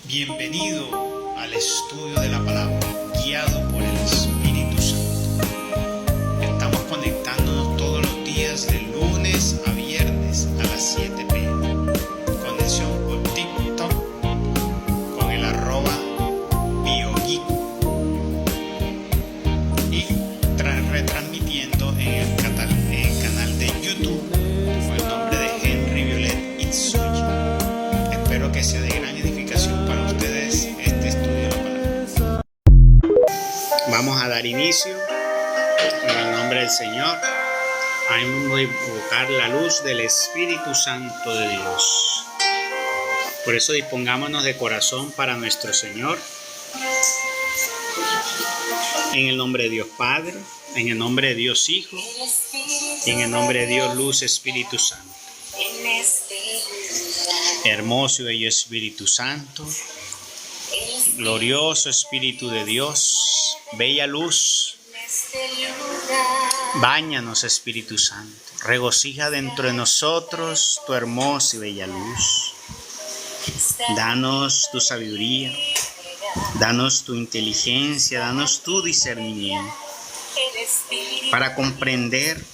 Bienvenido al estudio de la palabra, guiado por el Espíritu Santo. Estamos conectándonos todos los días de lunes a viernes a las 7 p.m. Conexión por TikTok con el @BioGeek y retransmitiendo en el canal de YouTube con el nombre de Henry Violet Itsuji. Espero que sea de gran edificación para ustedes este estudio de la palabra. Vamos a dar inicio en el nombre del Señor. Ahí voy a invocar la luz del Espíritu Santo de Dios. Por eso dispongámonos de corazón para nuestro Señor. En el nombre de Dios Padre, en el nombre de Dios Hijo y en el nombre de Dios Luz Espíritu Santo. Hermoso y bello Espíritu Santo, glorioso Espíritu de Dios, bella luz, báñanos Espíritu Santo, regocija dentro de nosotros tu hermosa y bella luz. Danos tu sabiduría, danos tu inteligencia, danos tu discernimiento para comprender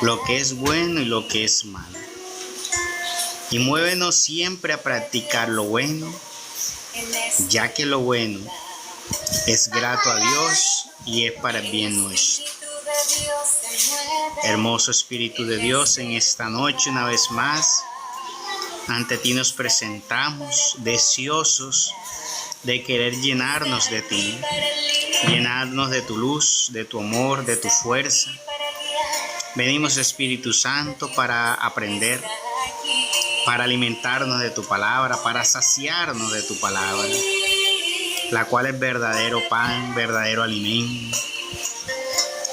lo que es bueno y lo que es malo. Y muévenos siempre a practicar lo bueno, ya que lo bueno es grato a Dios y es para el bien nuestro. Hermoso Espíritu de Dios, en esta noche una vez más, ante ti nos presentamos deseosos de querer llenarnos de ti, llenarnos de tu luz, de tu amor, de tu fuerza. Venimos, Espíritu Santo, para aprender, para alimentarnos de tu palabra, para saciarnos de tu palabra, la cual es verdadero pan, verdadero alimento.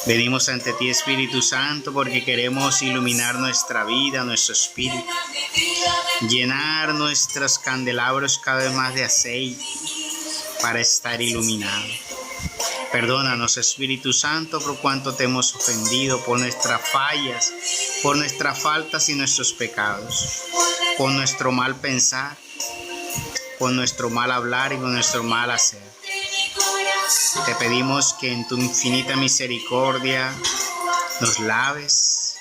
Venimos ante ti, Espíritu Santo, porque queremos iluminar nuestra vida, nuestro espíritu, llenar nuestros candelabros cada vez más de aceite para estar iluminados. Perdónanos, Espíritu Santo, por cuanto te hemos ofendido, por nuestras fallas, por nuestras faltas y nuestros pecados, por nuestro mal pensar, por nuestro mal hablar y por nuestro mal hacer. Te pedimos que en tu infinita misericordia nos laves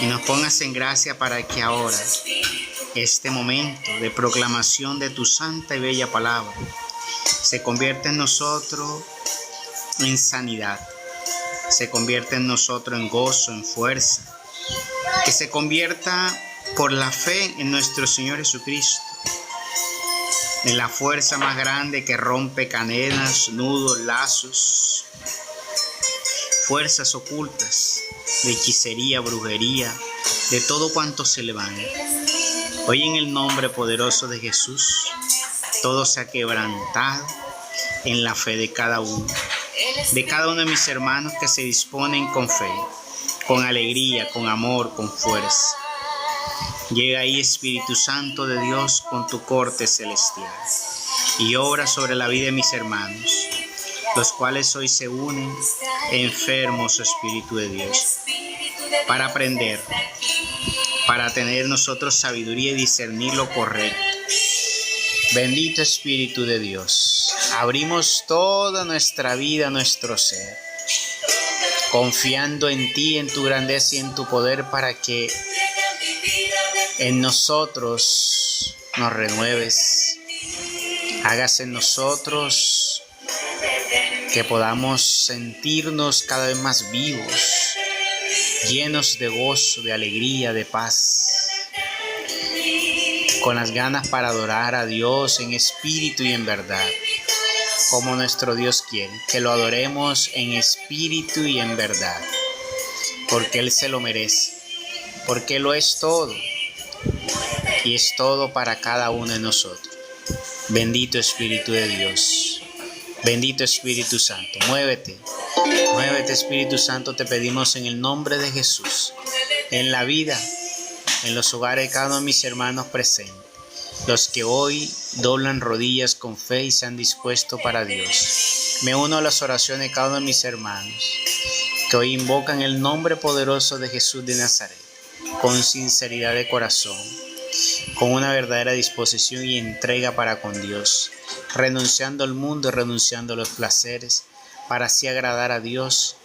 y nos pongas en gracia para que ahora, este momento de proclamación de tu santa y bella palabra, se convierta en nosotros en sanidad, se convierta en nosotros en gozo, en fuerza, que se convierta por la fe en nuestro Señor Jesucristo, en la fuerza más grande que rompe cadenas, nudos, lazos, fuerzas ocultas de hechicería, brujería, de todo cuanto se levanta. Hoy en el nombre poderoso de Jesús, todo se ha quebrantado en la fe de cada uno de mis hermanos que se disponen con fe, con alegría, con amor, con fuerza. Llega ahí, Espíritu Santo de Dios, con tu corte celestial y obra sobre la vida de mis hermanos, los cuales hoy se unen enfermos, Espíritu de Dios, para aprender, para tener nosotros sabiduría y discernir lo correcto. Bendito Espíritu de Dios, abrimos toda nuestra vida, nuestro ser, confiando en ti, en tu grandeza y en tu poder, para que en nosotros nos renueves, hagas en nosotros que podamos sentirnos cada vez más vivos, llenos de gozo, de alegría, de paz, con las ganas para adorar a Dios en espíritu y en verdad, como nuestro Dios quiere, que lo adoremos en espíritu y en verdad, porque Él se lo merece, porque lo es todo, y es todo para cada uno de nosotros. Bendito Espíritu de Dios, bendito Espíritu Santo, muévete Espíritu Santo, te pedimos en el nombre de Jesús, en la vida, en los hogares de cada uno de mis hermanos presentes, los que hoy doblan rodillas con fe y se han dispuesto para Dios. Me uno a las oraciones de cada uno de mis hermanos, que hoy invocan el nombre poderoso de Jesús de Nazaret, con sinceridad de corazón, con una verdadera disposición y entrega para con Dios, renunciando al mundo y renunciando a los placeres, para así agradar a Dios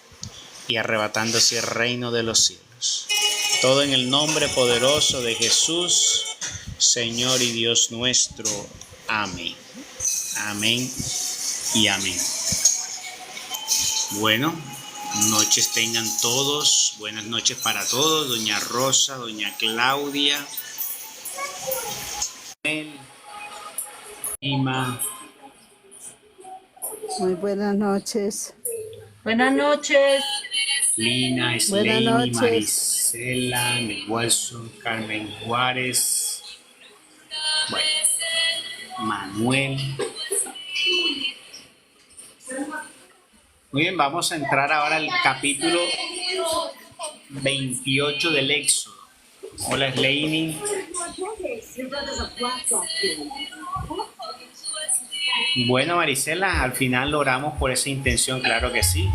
y arrebatándose el reino de los cielos. Todo en el nombre poderoso de Jesús, Señor y Dios nuestro. Amén. Amén y amén. Bueno, noches tengan todos. Buenas noches para todos. Doña Rosa, doña Claudia, Ima. Muy buenas noches. Buenas noches. Lina, Sleini, Marisela, Nehuelson, Carmen Juárez, bueno, Manuel. Muy bien, vamos a entrar ahora al capítulo 28 del Éxodo. Hola, Sleini. Bueno, Marisela, al final oramos por esa intención, claro que sí,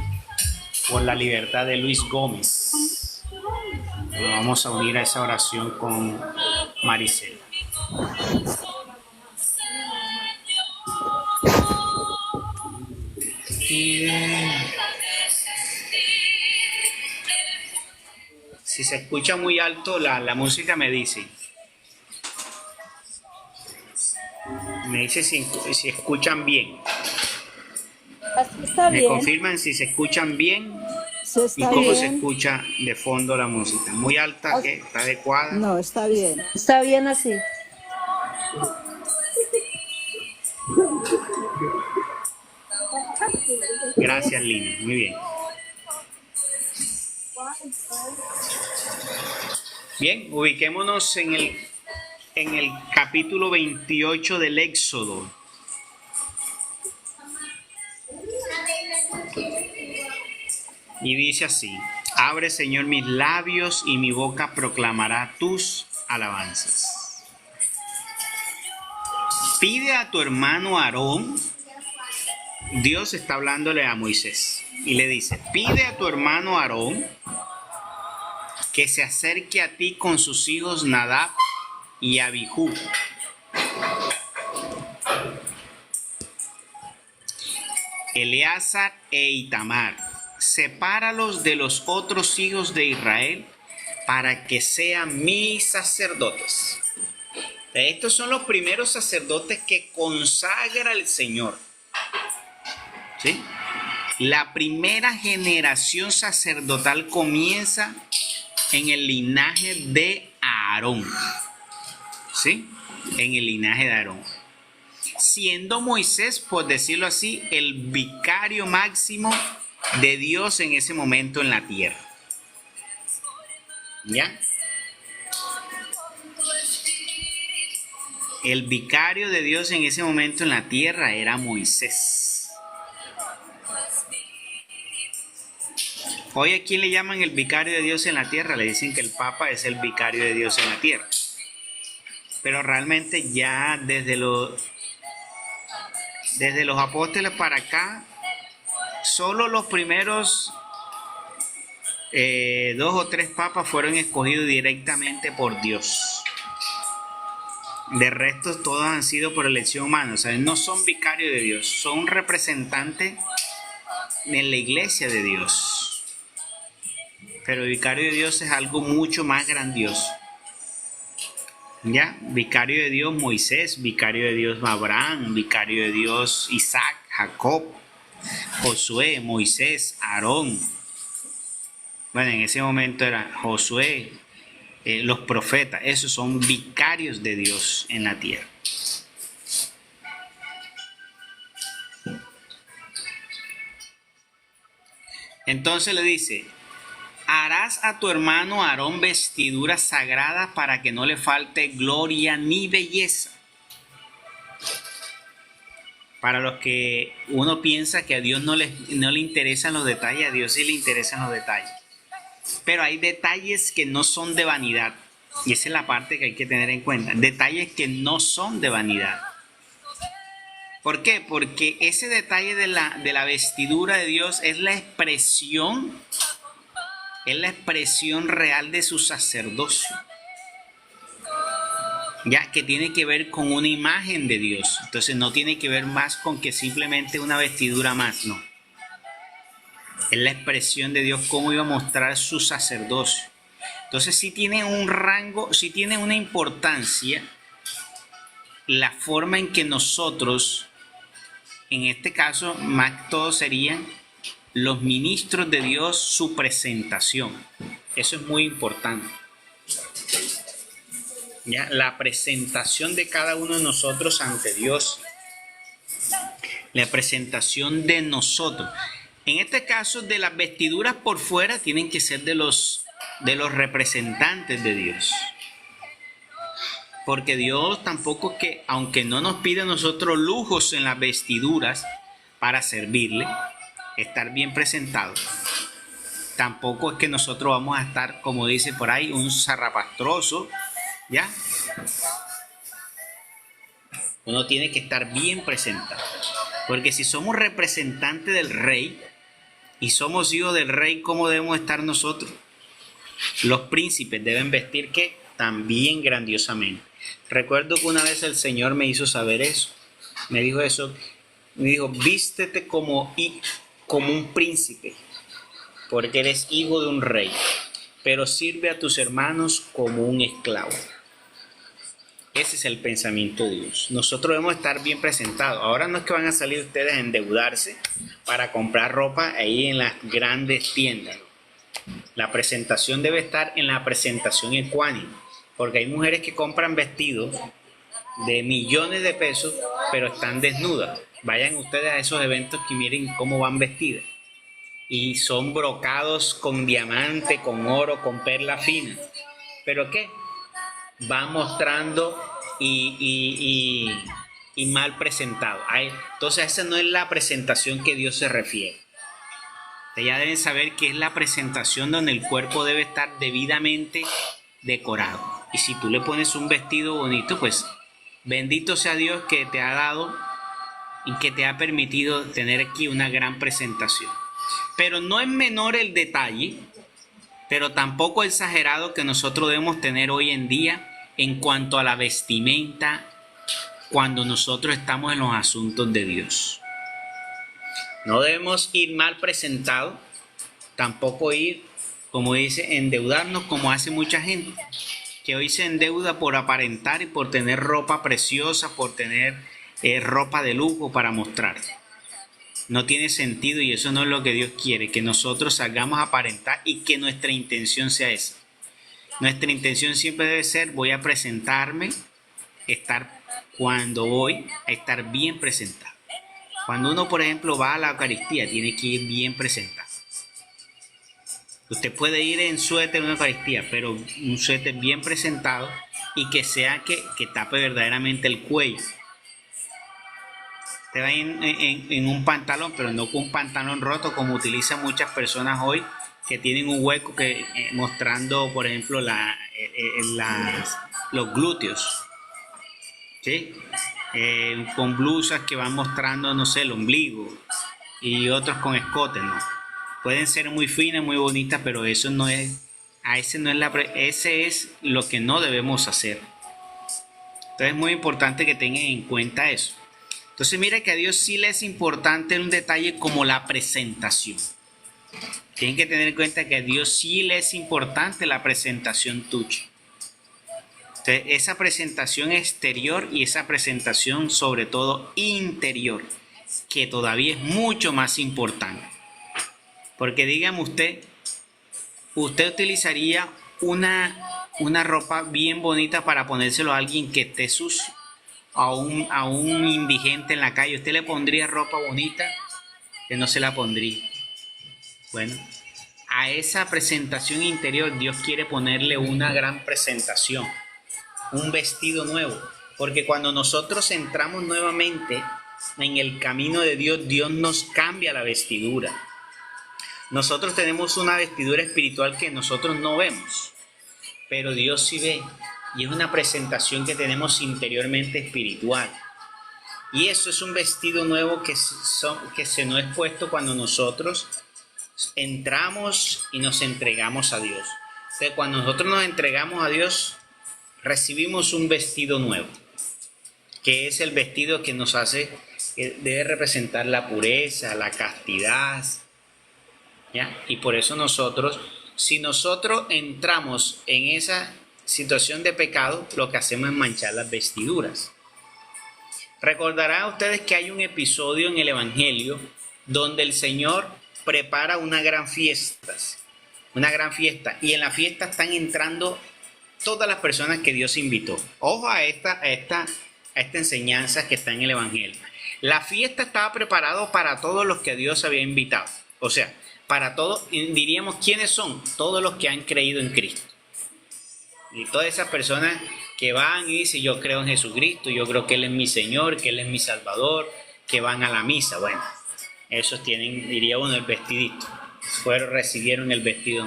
por la libertad de Luis Gómez. Nos vamos a unir a esa oración con Marisela. Si se escucha muy alto la música, me dice. Me dice si escuchan bien. Así está Me bien. confirman si se escuchan bien y Está cómo bien. se escucha de fondo la música. ¿Muy alta? ¿Qué? ¿Está adecuada? No, está bien. Está bien así. Gracias, Lina. Muy bien. Bien, ubiquémonos en el capítulo 28 del Éxodo. Y dice así: abre, Señor, mis labios y mi boca proclamará tus alabanzas. Pide a tu hermano Aarón. Dios está hablándole a Moisés y le dice: pide a tu hermano Aarón que se acerque a ti con sus hijos Nadab y Abijú. Eleazar e Itamar. Sepáralos de los otros hijos de Israel para que sean mis sacerdotes. Estos son los primeros sacerdotes que consagra el Señor. ¿Sí? La primera generación sacerdotal comienza en el linaje de Aarón. ¿Sí? En el linaje de Aarón. Siendo Moisés, por decirlo así, el vicario máximo de Dios en ese momento en la tierra. ¿Ya? El vicario de Dios en ese momento en la tierra era Moisés. Hoy, ¿a quién le llaman el vicario de Dios en la tierra? Le dicen que el Papa es el vicario de Dios en la tierra. Pero realmente ya desde los apóstoles para acá, solo los primeros 2 o 3 papas fueron escogidos directamente por Dios. De resto, todos han sido por elección humana. O sea, no son vicarios de Dios, son representantes en la iglesia de Dios. Pero el vicario de Dios es algo mucho más grandioso. ¿Ya? Vicario de Dios Moisés, vicario de Dios Abraham, vicario de Dios Isaac, Jacob, Josué, Moisés, Aarón. Bueno, en ese momento era Josué, los profetas. Esos son vicarios de Dios en la tierra. Entonces le dice: harás a tu hermano Aarón vestiduras sagradas para que no le falte gloria ni belleza. Para los que uno piensa que a Dios no le interesan los detalles, a Dios sí le interesan los detalles. Pero hay detalles que no son de vanidad. Y esa es la parte que hay que tener en cuenta. Detalles que no son de vanidad. ¿Por qué? Porque ese detalle de la vestidura de Dios es la expresión real de su sacerdocio. ya que tiene que ver con una imagen de Dios. Entonces no tiene que ver más con que simplemente una vestidura más, no. Es la expresión de Dios, cómo iba a mostrar su sacerdocio. Entonces sí tiene un rango, sí tiene una importancia la forma en que nosotros, en este caso más todo serían los ministros de Dios, su presentación. Eso es muy importante. ¿Ya? La presentación de cada uno de nosotros ante Dios. La presentación de nosotros. En este caso, de las vestiduras por fuera tienen que ser de los representantes de Dios. Porque Dios tampoco es que, aunque no nos pide a nosotros lujos en las vestiduras para servirle, estar bien presentados, tampoco es que nosotros vamos a estar, como dice por ahí, un zarrapastroso, ¿ya? Uno tiene que estar bien presentado. Porque si somos representantes del rey y somos hijos del rey, ¿cómo debemos estar nosotros? Los príncipes deben vestir ¿qué? También grandiosamente. Recuerdo que una vez el Señor me hizo saber eso. Me dijo eso. Me dijo, vístete como un príncipe, porque eres hijo de un rey, pero sirve a tus hermanos como un esclavo. Ese es el pensamiento de Dios. Nosotros debemos estar bien presentados. Ahora no es que van a salir ustedes a endeudarse para comprar ropa ahí en las grandes tiendas. La presentación debe estar en la presentación ecuánime, porque hay mujeres que compran vestidos de millones de pesos, pero están desnudas. Vayan ustedes a esos eventos y miren cómo van vestidas. Y son brocados con diamante, con oro, con perla fina. ¿Pero qué? Va mostrando y mal presentado. Entonces esa no es la presentación que Dios se refiere. Ustedes ya deben saber que es la presentación donde el cuerpo debe estar debidamente decorado. Y si tú le pones un vestido bonito, pues bendito sea Dios que te ha dado y que te ha permitido tener aquí una gran presentación. Pero no es menor el detalle, pero tampoco exagerado que nosotros debemos tener hoy en día en cuanto a la vestimenta cuando nosotros estamos en los asuntos de Dios. No debemos ir mal presentados, tampoco ir, como dice, endeudarnos como hace mucha gente, que hoy se endeuda por aparentar y por tener ropa preciosa, por tener ropa de lujo para mostrar. No tiene sentido y eso no es lo que Dios quiere, que nosotros salgamos a aparentar y que nuestra intención sea esa. Nuestra intención siempre debe ser, voy a presentarme, cuando voy a estar bien presentado. Cuando uno, por ejemplo, va a la Eucaristía, tiene que ir bien presentado. Usted puede ir en suéter a una Eucaristía, pero un suéter bien presentado y que sea que tape verdaderamente el cuello. Usted va en un pantalón, pero no con un pantalón roto como utilizan muchas personas hoy, que tienen un hueco mostrando, por ejemplo, los glúteos, ¿sí? Con blusas que van mostrando, no sé, el ombligo, y otros con escote, ¿no? Pueden ser muy finas, muy bonitas, pero eso no es, ese es lo que no debemos hacer. Entonces es muy importante que tengan en cuenta eso. Entonces mira que a Dios sí le es importante un detalle como la presentación. Tienen que tener en cuenta que a Dios sí le es importante la presentación tuya. Entonces, esa presentación exterior y esa presentación sobre todo interior, que todavía es mucho más importante. Porque dígame usted utilizaría una ropa bien bonita para ponérselo a alguien que esté sucio, a un indigente en la calle. ¿Usted le pondría ropa bonita? Que no se la pondría. Bueno, a esa presentación interior Dios quiere ponerle una gran presentación, un vestido nuevo, porque cuando nosotros entramos nuevamente en el camino de Dios, Dios nos cambia la vestidura. Nosotros tenemos una vestidura espiritual que nosotros no vemos, pero Dios sí ve, y es una presentación que tenemos interiormente espiritual. Y eso es un vestido nuevo que se nos es puesto cuando nosotros entramos y nos entregamos a Dios. Entonces, cuando nosotros nos entregamos a Dios, recibimos un vestido nuevo, que es el vestido que nos hace, que debe representar la pureza, la castidad, ¿ya? Y por eso nosotros, si nosotros entramos en esa situación de pecado, lo que hacemos es manchar las vestiduras. Recordarán ustedes que hay un episodio en el Evangelio donde el Señor prepara una gran fiesta, y en la fiesta están entrando todas las personas que Dios invitó. Ojo a esta enseñanza que está en el Evangelio. La fiesta estaba preparada para todos los que Dios había invitado. O sea, para todos, diríamos, ¿quiénes son? Todos los que han creído en Cristo. Y todas esas personas que van y dicen, yo creo en Jesucristo, yo creo que Él es mi Señor, que Él es mi Salvador, que van a la misa. Bueno, esos tienen, diría uno, el vestidito. Recibieron el vestido.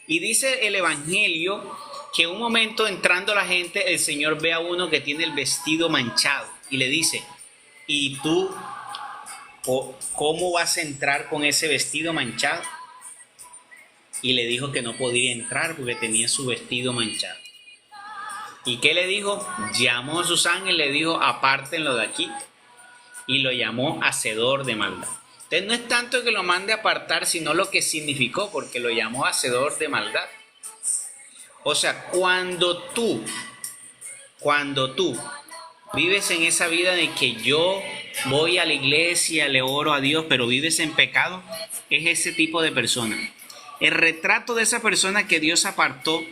Y dice el Evangelio que un momento entrando la gente, el Señor ve a uno que tiene el vestido manchado y le dice, ¿y tú cómo vas a entrar con ese vestido manchado? Y le dijo que no podía entrar porque tenía su vestido manchado. ¿Y qué le dijo? Llamó a sus ángeles y le dijo, apártenlo de aquí. Y lo llamó hacedor de maldad. Entonces no es tanto que lo mande a apartar, sino lo que significó, porque lo llamó hacedor de maldad. O sea, cuando tú vives en esa vida de que yo voy a la iglesia, le oro a Dios, pero vives en pecado, es ese tipo de persona. El retrato de esa persona que Dios apartó,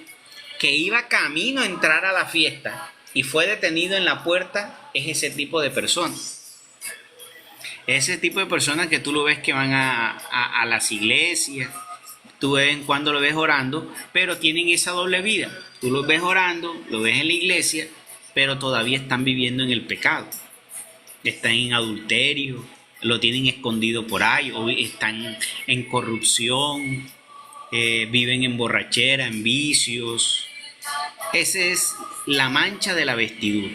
que iba camino a entrar a la fiesta y fue detenido en la puerta, es ese tipo de persona. Ese tipo de personas que tú lo ves que van a las iglesias, tú de vez en cuando lo ves orando, pero tienen esa doble vida. Tú los ves orando, lo ves en la iglesia, pero todavía están viviendo en el pecado. Están en adulterio, lo tienen escondido por ahí, o están en corrupción, viven en borrachera, en vicios. Esa es la mancha de la vestidura.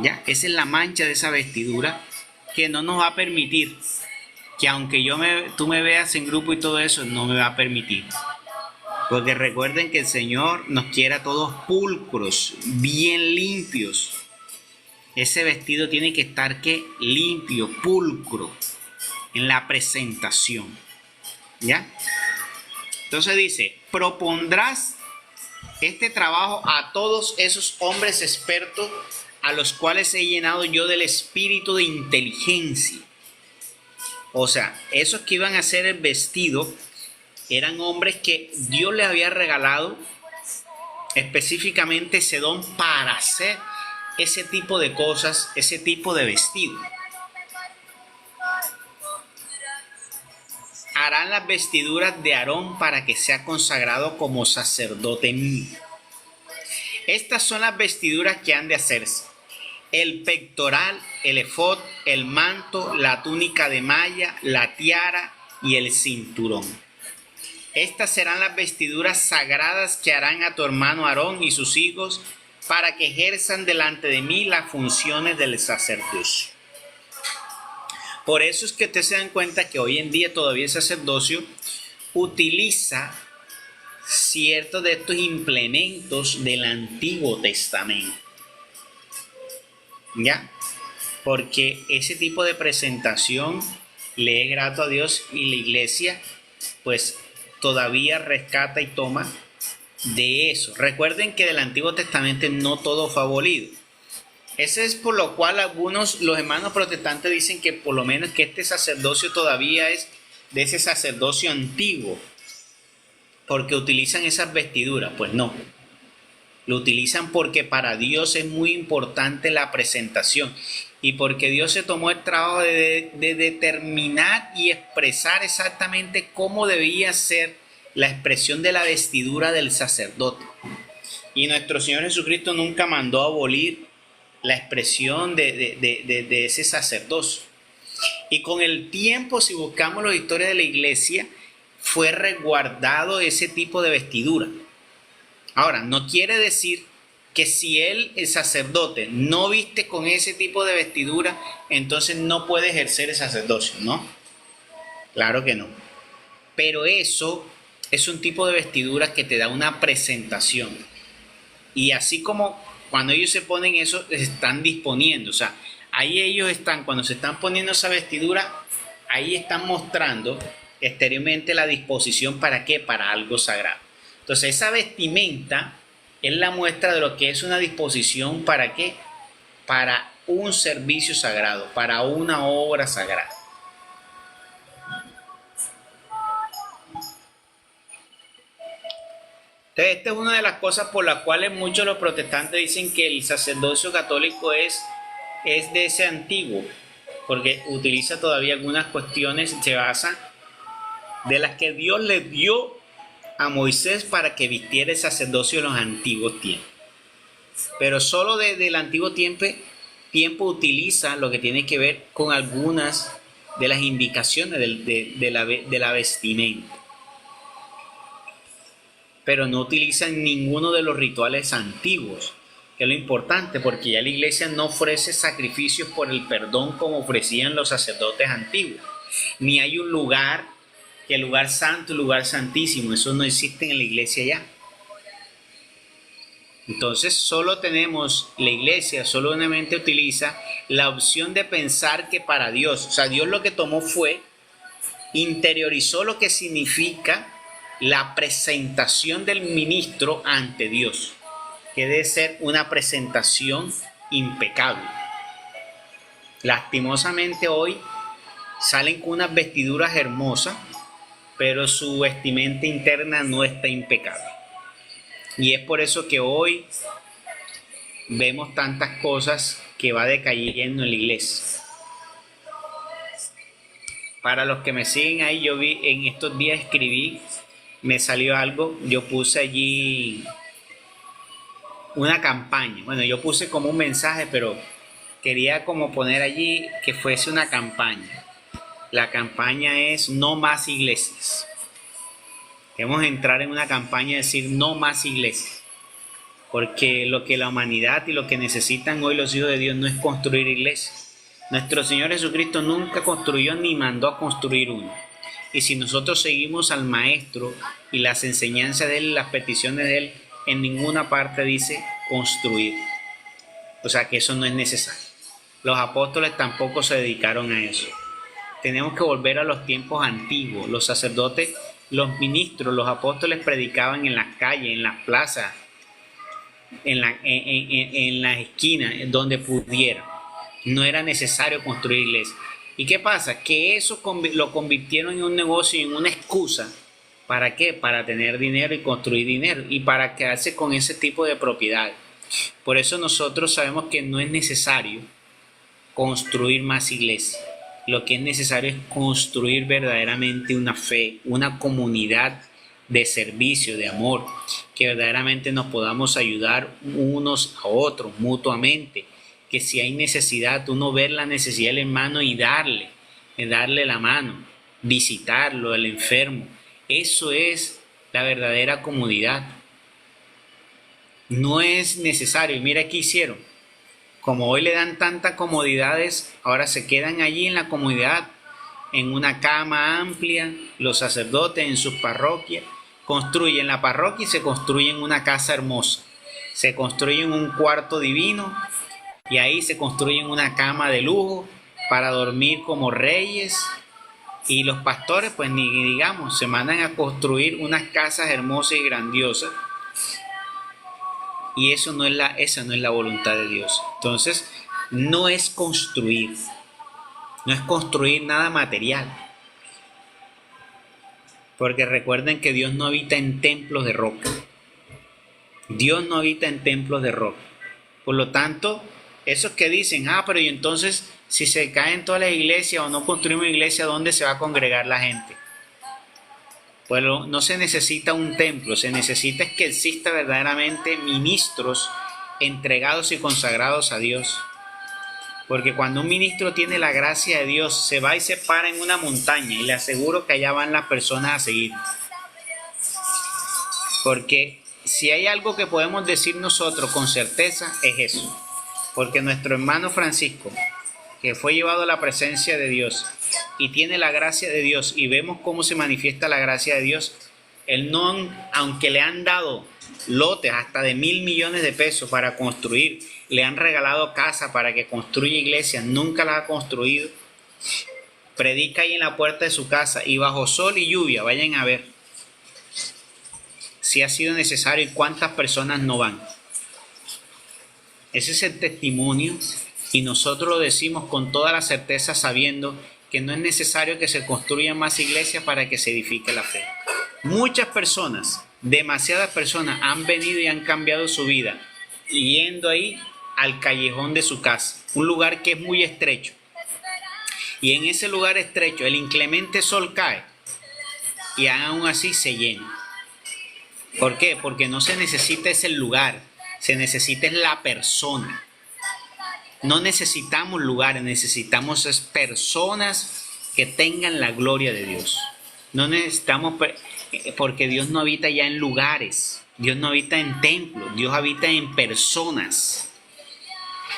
¿Ya? Esa es la mancha de esa vestidura que no nos va a permitir, que aunque tú me veas en grupo y todo eso, no me va a permitir. Porque recuerden que el Señor nos quiere a todos pulcros, bien limpios. Ese vestido tiene que estar limpio, pulcro, en la presentación. ¿Ya? Entonces dice, propondrás este trabajo a todos esos hombres expertos a los cuales he llenado yo del espíritu de inteligencia. O sea, esos que iban a hacer el vestido eran hombres que Dios les había regalado específicamente ese don para hacer ese tipo de cosas, ese tipo de vestido. Harán las vestiduras de Aarón para que sea consagrado como sacerdote mío. Estas son las vestiduras que han de hacerse: el pectoral, el efod, el manto, la túnica de malla, la tiara y el cinturón. Estas serán las vestiduras sagradas que harán a tu hermano Aarón y sus hijos para que ejerzan delante de mí las funciones del sacerdocio. Por eso es que ustedes se dan cuenta que hoy en día todavía el sacerdocio utiliza ciertos de estos implementos del Antiguo Testamento. ¿Ya? Porque ese tipo de presentación le es grato a Dios y la iglesia pues todavía rescata y toma de eso. Recuerden que del Antiguo Testamento no todo fue abolido. Ese es por lo cual los hermanos protestantes dicen que por lo menos que este sacerdocio todavía es de ese sacerdocio antiguo, porque utilizan esas vestiduras. Pues no, lo utilizan porque para Dios es muy importante la presentación y porque Dios se tomó el trabajo de determinar y expresar exactamente cómo debía ser la expresión de la vestidura del sacerdote. Y nuestro Señor Jesucristo nunca mandó abolir la expresión de ese sacerdocio. Y con el tiempo, si buscamos la historia de la iglesia, fue resguardado ese tipo de vestidura. Ahora, no quiere decir que si el sacerdote no viste con ese tipo de vestidura, entonces no puede ejercer el sacerdocio, ¿no? Claro que no. Pero eso es un tipo de vestidura que te da una presentación. Y así como cuando ellos se ponen eso, se están disponiendo. O sea, ahí ellos están, cuando se están poniendo esa vestidura, ahí están mostrando exteriormente la disposición para qué, para algo sagrado. Entonces esa vestimenta es la muestra de lo que es una disposición para qué, para un servicio sagrado, para una obra sagrada. Entonces esta es una de las cosas por las cuales muchos de los protestantes dicen que el sacerdocio católico es de ese antiguo, porque utiliza todavía algunas cuestiones, se basa de las que Dios le dio a Moisés para que vistiera el sacerdocio en los antiguos tiempos. Pero solo desde el antiguo tiempo utiliza lo que tiene que ver con algunas de las indicaciones de la vestimenta. Pero no utilizan ninguno de los rituales antiguos, que es lo importante, porque ya la iglesia no ofrece sacrificios por el perdón como ofrecían los sacerdotes antiguos. Ni hay un lugar, que el lugar santo, el lugar santísimo, eso no existe en la iglesia ya. Entonces solo tenemos, la iglesia solamente utiliza la opción de pensar que para Dios, o sea, Dios lo que tomó fue, interiorizó lo que significa la presentación del ministro ante Dios, que debe ser una presentación impecable. Lastimosamente hoy salen con unas vestiduras hermosas, pero su vestimenta interna no está impecable. Y es por eso que hoy vemos tantas cosas que va decayendo en la iglesia. Para los que me siguen ahí, yo vi en estos días escribí, me salió algo, yo puse allí una campaña. Bueno, yo puse como un mensaje, pero quería como poner allí que fuese una campaña. La campaña es no más iglesias. Queremos entrar en una campaña de decir no más iglesias. Porque lo que la humanidad y lo que necesitan hoy los hijos de Dios no es construir iglesias. Nuestro Señor Jesucristo nunca construyó ni mandó a construir una. Y si nosotros seguimos al Maestro y las enseñanzas de Él, las peticiones de Él, en ninguna parte dice construir. O sea que eso no es necesario. Los apóstoles tampoco se dedicaron a eso. Tenemos que volver a los tiempos antiguos. Los sacerdotes, los ministros, los apóstoles predicaban en las calles, en las plazas, en las esquinas, donde pudieran. No era necesario construir iglesias. ¿Y qué pasa? Que eso lo convirtieron en un negocio y en una excusa. ¿Para qué? Para tener dinero y construir dinero y para quedarse con ese tipo de propiedades. Por eso nosotros sabemos que no es necesario construir más iglesias. Lo que es necesario es construir verdaderamente una fe, una comunidad de servicio, de amor, que verdaderamente nos podamos ayudar unos a otros mutuamente. Que si hay necesidad, uno ver la necesidad del hermano y darle la mano, visitarlo, el enfermo. Eso es la verdadera comunidad. No es necesario. Mira qué hicieron. Como hoy le dan tantas comodidades, ahora se quedan allí en la comunidad, en una cama amplia, los sacerdotes en sus parroquias, construyen la parroquia y se construyen una casa hermosa. Se construyen un cuarto divino. Y ahí se construyen una cama de lujo para dormir como reyes. Y los pastores, pues ni digamos, se mandan a construir unas casas hermosas y grandiosas. Y esa no es la voluntad de Dios. Entonces, no es construir. No es construir nada material. Porque recuerden que Dios no habita en templos de roca. Dios no habita en templos de roca. Por lo tanto, esos que dicen, pero y entonces si se caen todas las iglesias o no construimos iglesia, ¿dónde se va a congregar la gente? Pues no se necesita un templo, se necesita es que exista verdaderamente ministros entregados y consagrados a Dios. Porque cuando un ministro tiene la gracia de Dios, se va y se para en una montaña y le aseguro que allá van las personas a seguir. Porque si hay algo que podemos decir nosotros con certeza es eso. Porque nuestro hermano Francisco, que fue llevado a la presencia de Dios y tiene la gracia de Dios y vemos cómo se manifiesta la gracia de Dios, Él no, aunque le han dado lotes hasta de 1.000 millones de pesos para construir, le han regalado casa para que construya iglesias, nunca las ha construido. Predica ahí en la puerta de su casa y bajo sol y lluvia, vayan a ver si ha sido necesario y cuántas personas no van. Ese es el testimonio y nosotros lo decimos con toda la certeza sabiendo que no es necesario que se construyan más iglesias para que se edifique la fe. Muchas personas, demasiadas personas han venido y han cambiado su vida yendo ahí al callejón de su casa, un lugar que es muy estrecho. Y en ese lugar estrecho el inclemente sol cae y aún así se llena. ¿Por qué? Porque no se necesita ese lugar, se necesita es la persona. No necesitamos lugares, necesitamos es personas que tengan la gloria de Dios. No necesitamos, porque Dios no habita ya en lugares, Dios no habita en templos, Dios habita en personas.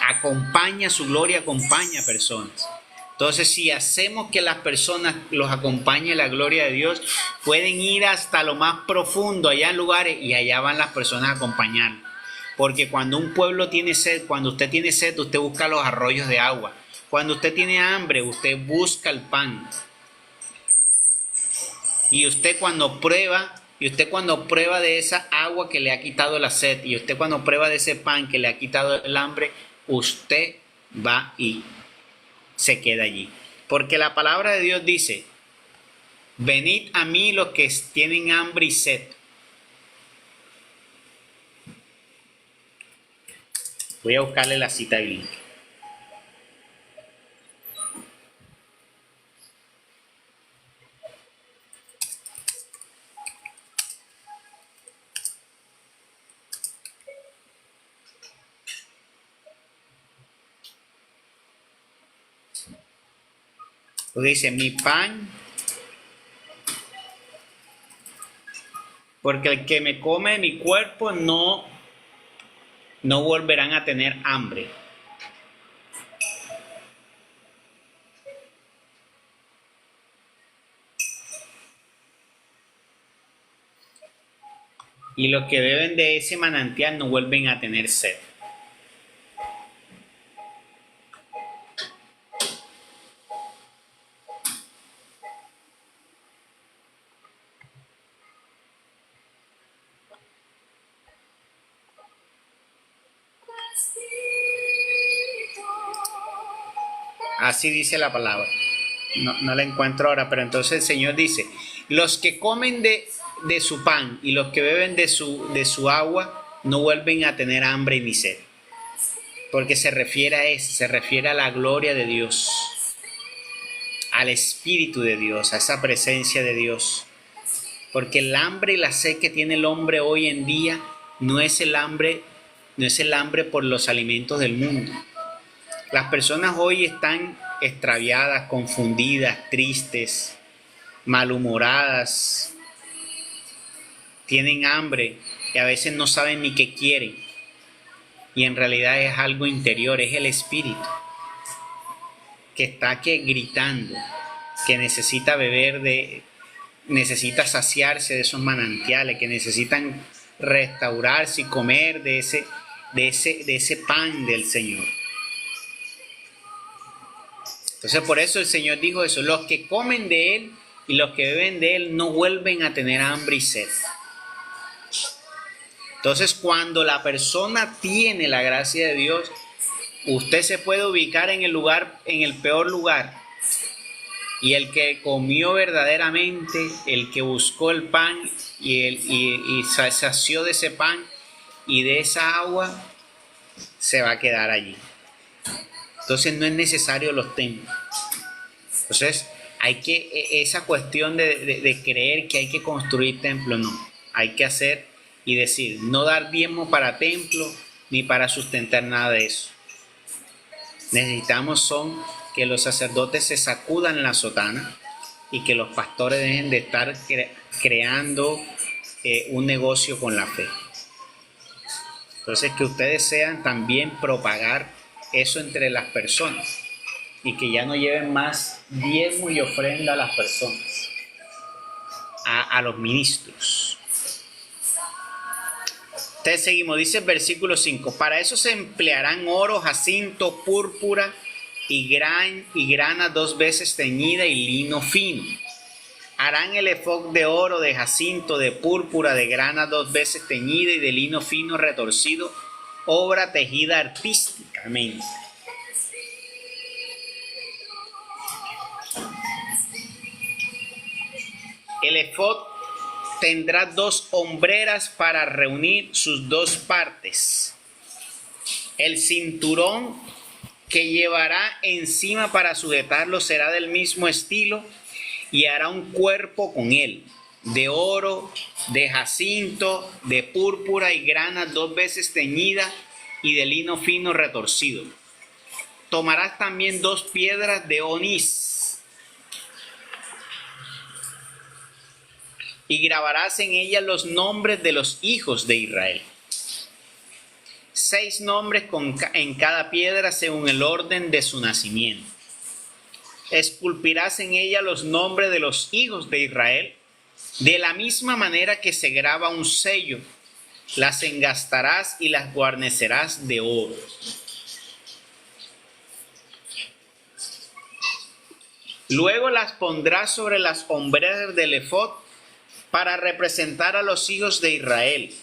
Acompaña su gloria, acompaña a personas. Entonces, si hacemos que las personas los acompañe la gloria de Dios, pueden ir hasta lo más profundo, allá en lugares, y allá van las personas a acompañarlos. Porque cuando un pueblo tiene sed, cuando usted tiene sed, usted busca los arroyos de agua. Cuando usted tiene hambre, usted busca el pan. Y usted cuando prueba de esa agua que le ha quitado la sed, y usted cuando prueba de ese pan que le ha quitado el hambre, usted va y se queda allí. Porque la palabra de Dios dice: venid a mí los que tienen hambre y sed. Voy a buscarle la cita bíblica. Porque dice: mi pan, porque el que me come mi cuerpo no volverán a tener hambre. Y los que beben de ese manantial no vuelven a tener sed. Así dice la palabra. No la encuentro ahora, pero entonces el Señor dice: los que comen de su pan y los que beben de su agua no vuelven a tener hambre ni sed. Porque se refiere a eso, se refiere a la gloria de Dios, al Espíritu de Dios, a esa presencia de Dios. Porque el hambre y la sed que tiene el hombre hoy en día no es el hambre por los alimentos del mundo. Las personas hoy están extraviadas, confundidas, tristes, malhumoradas, tienen hambre y a veces no saben ni qué quieren. Y en realidad es algo interior, es el espíritu que está gritando, que necesita necesita saciarse de esos manantiales, que necesitan restaurarse y comer de ese pan del Señor. Entonces por eso el Señor dijo eso: los que comen de Él y los que beben de Él no vuelven a tener hambre y sed. Entonces cuando la persona tiene la gracia de Dios, usted se puede ubicar en el peor lugar, y el que comió verdaderamente, el que buscó el pan y se sació de ese pan y de esa agua, se va a quedar allí. Entonces no es necesario los templos. Entonces esa cuestión de creer que hay que construir templos, no. Hay que hacer y decir: no dar diezmo para templo ni para sustentar nada de eso. Necesitamos que los sacerdotes se sacudan la sotana y que los pastores dejen de estar creando un negocio con la fe. Entonces que ustedes sean también propagar eso entre las personas y que ya no lleven más diezmo y ofrenda a las personas, a los ministros. Te seguimos, dice el versículo 5. Para eso se emplearán oro, jacinto, púrpura y grana 2 veces teñida y lino fino. Harán el efod de oro, de jacinto, de púrpura, de grana 2 veces teñida y de lino fino retorcido, obra tejida artísticamente. El efod tendrá 2 hombreras para reunir sus 2 partes. El cinturón que llevará encima para sujetarlo será del mismo estilo y hará un cuerpo con él, de oro, de jacinto, de púrpura y grana 2 veces teñida y de lino fino retorcido. Tomarás también 2 piedras de onís y grabarás en ellas los nombres de los hijos de Israel. 6 nombres en cada piedra según el orden de su nacimiento. Esculpirás en ella los nombres de los hijos de Israel, de la misma manera que se graba un sello. Las engastarás y las guarnecerás de oro. Luego las pondrás sobre las hombreras del efod para representar a los hijos de Israel.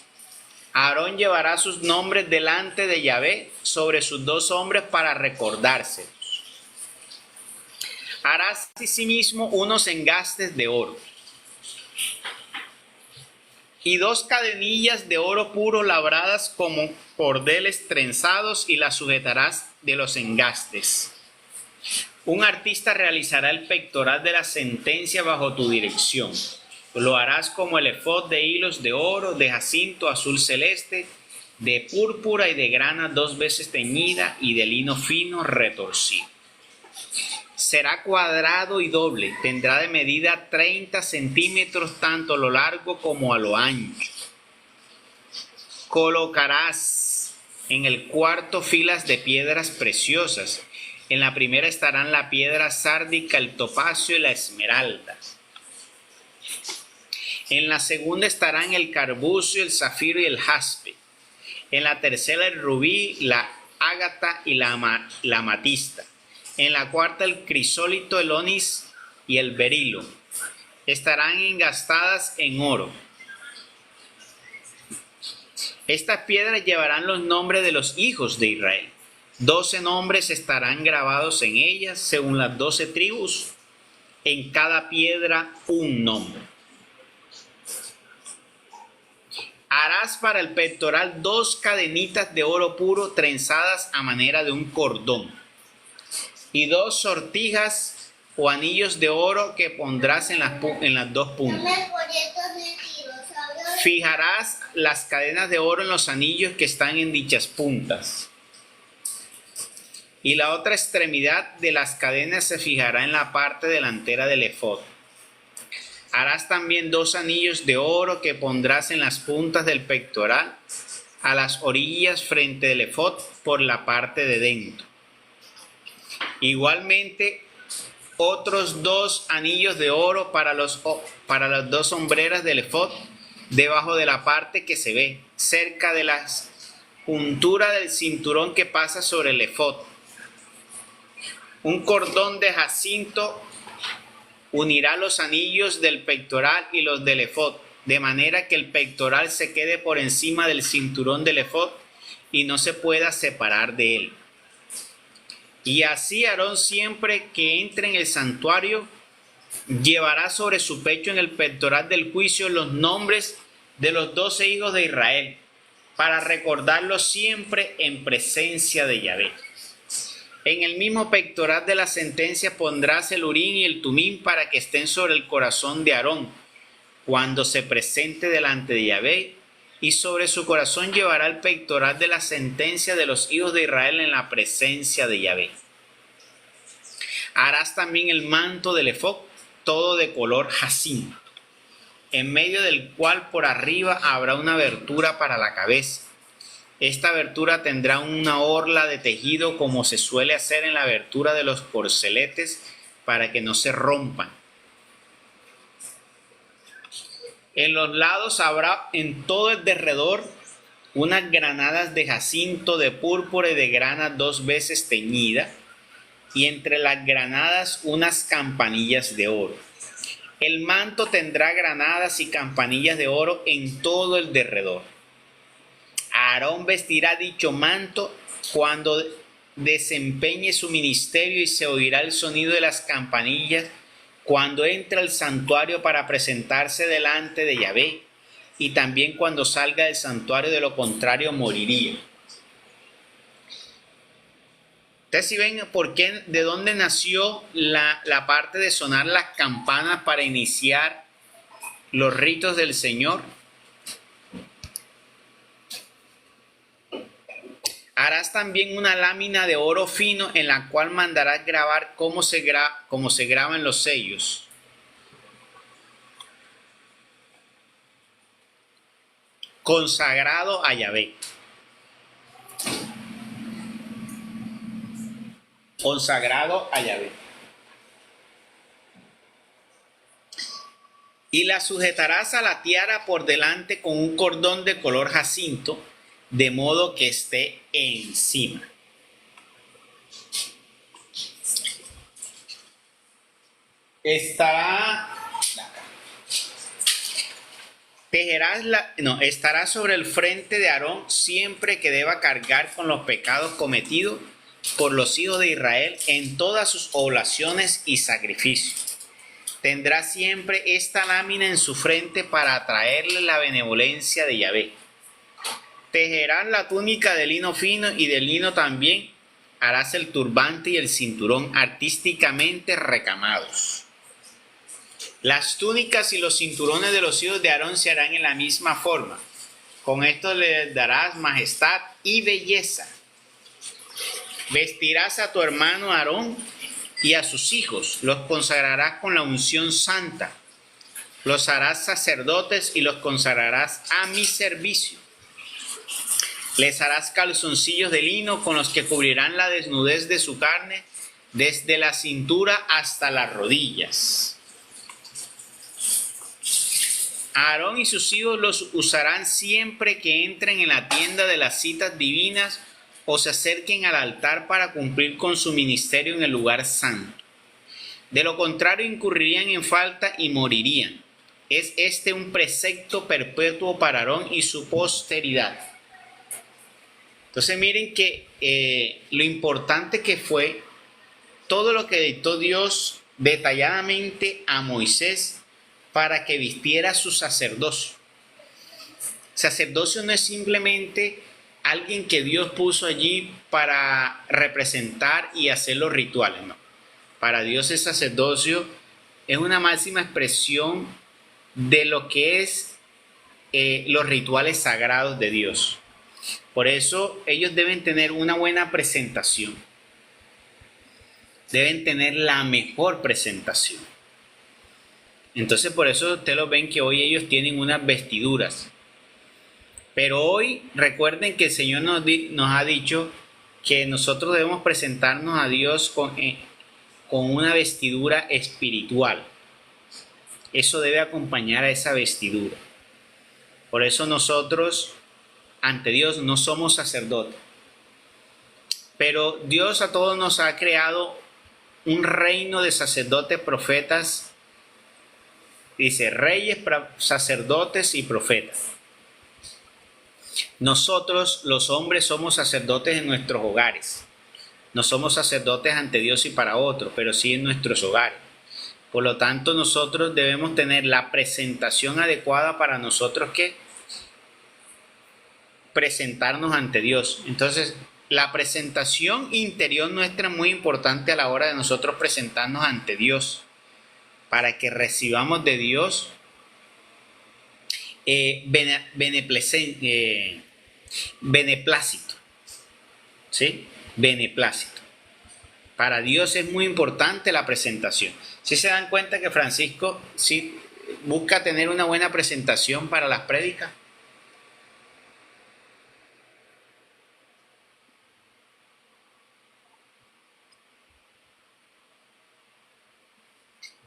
Aarón llevará sus nombres delante de Yahvé sobre sus 2 hombres para recordárselos. Harás asimismo unos engastes de oro y 2 cadenillas de oro puro labradas como cordeles trenzados y las sujetarás de los engastes. Un artista realizará el pectoral de la sentencia bajo tu dirección. Lo harás como el efod de hilos de oro, de jacinto azul celeste, de púrpura y de grana 2 veces teñida y de lino fino retorcido. Será cuadrado y doble, tendrá de medida 30 centímetros tanto a lo largo como a lo ancho. Colocarás en el cuarto filas de piedras preciosas. En la primera estarán la piedra sárdica, el topacio y la esmeralda. En la segunda estarán el carbucio, el zafiro y el jaspe. En la tercera el rubí, la ágata y la amatista. En la cuarta el crisólito, el onis y el berilo. Estarán engastadas en oro. Estas piedras llevarán los nombres de los hijos de Israel. 12 nombres estarán grabados en ellas, según las 12 tribus. En cada piedra un nombre. Harás para el pectoral 2 cadenitas de oro puro trenzadas a manera de un cordón y 2 sortijas o anillos de oro que pondrás en las 2 puntas. Fijarás las cadenas de oro en los anillos que están en dichas puntas. Y la otra extremidad de las cadenas se fijará en la parte delantera del efod. Harás también 2 anillos de oro que pondrás en las puntas del pectoral, a las orillas frente del efod por la parte de dentro. Igualmente, otros 2 anillos de oro para las 2 hombreras del efod, debajo de la parte que se ve, cerca de la juntura del cinturón que pasa sobre el efod. Un cordón de jacinto unirá los anillos del pectoral y los del efod, de manera que el pectoral se quede por encima del cinturón del efod y no se pueda separar de él. Y así Aarón, siempre que entre en el santuario, llevará sobre su pecho en el pectoral del juicio los nombres de los 12 hijos de Israel, para recordarlos siempre en presencia de Yahvé. En el mismo pectoral de la sentencia pondrás el urín y el tumín para que estén sobre el corazón de Aarón cuando se presente delante de Yahvé, y sobre su corazón llevará el pectoral de la sentencia de los hijos de Israel en la presencia de Yahvé. Harás también el manto del efod, todo de color jacinto, en medio del cual por arriba habrá una abertura para la cabeza. Esta abertura tendrá una orla de tejido como se suele hacer en la abertura de los corceletes para que no se rompan. En los lados habrá en todo el derredor unas granadas de jacinto, de púrpura y de grana 2 veces teñida, y entre las granadas unas campanillas de oro. El manto tendrá granadas y campanillas de oro en todo el derredor. Aarón vestirá dicho manto cuando desempeñe su ministerio, y se oirá el sonido de las campanillas cuando entre al santuario para presentarse delante de Yahvé, y también cuando salga del santuario; de lo contrario moriría. Ustedes si ven por qué, de dónde nació la parte de sonar las campanas para iniciar los ritos del Señor. Harás también una lámina de oro fino en la cual mandarás grabar como se graban los sellos. Consagrado a Yahvé. Consagrado a Yahvé. Y la sujetarás a la tiara por delante con un cordón de color jacinto, de modo que esté encima. Estará sobre el frente de Aarón siempre que deba cargar con los pecados cometidos por los hijos de Israel en todas sus oblaciones y sacrificios. Tendrá siempre esta lámina en su frente para atraerle la benevolencia de Yahvé. Tejerás la túnica de lino fino, y de lino también harás el turbante y el cinturón artísticamente recamados. Las túnicas y los cinturones de los hijos de Aarón se harán en la misma forma. Con esto le darás majestad y belleza. Vestirás a tu hermano Aarón y a sus hijos, los consagrarás con la unción santa, los harás sacerdotes y los consagrarás a mi servicio. Les harás calzoncillos de lino con los que cubrirán la desnudez de su carne, desde la cintura hasta las rodillas. Aarón y sus hijos los usarán siempre que entren en la tienda de las citas divinas o se acerquen al altar para cumplir con su ministerio en el lugar santo. De lo contrario, incurrirían en falta y morirían. Es este un precepto perpetuo para Aarón y su posteridad. Entonces miren que lo importante que fue todo lo que dictó Dios detalladamente a Moisés para que vistiera su sacerdocio. Sacerdocio no es simplemente alguien que Dios puso allí para representar y hacer los rituales, no. Para Dios el sacerdocio es una máxima expresión de lo que es los rituales sagrados de Dios. Por eso ellos deben tener una buena presentación. Deben tener la mejor presentación. Entonces por eso ustedes lo ven que hoy ellos tienen unas vestiduras. Pero hoy recuerden que el Señor nos ha dicho que nosotros debemos presentarnos a Dios con una vestidura espiritual. Eso debe acompañar a esa vestidura. Por eso nosotros ante Dios no somos sacerdotes. Pero Dios a todos nos ha creado un reino de sacerdotes, profetas. Dice reyes, sacerdotes y profetas. Nosotros los hombres somos sacerdotes en nuestros hogares. No somos sacerdotes ante Dios y para otros, pero sí en nuestros hogares. Por lo tanto, nosotros debemos tener la presentación adecuada para nosotros que presentarnos ante Dios. Entonces, la presentación interior nuestra es muy importante a la hora de nosotros presentarnos ante Dios, para que recibamos de Dios beneplácito. ¿Sí? Beneplácito. Para Dios es muy importante la presentación. ¿Sí se dan cuenta que Francisco sí busca tener una buena presentación para las prédicas?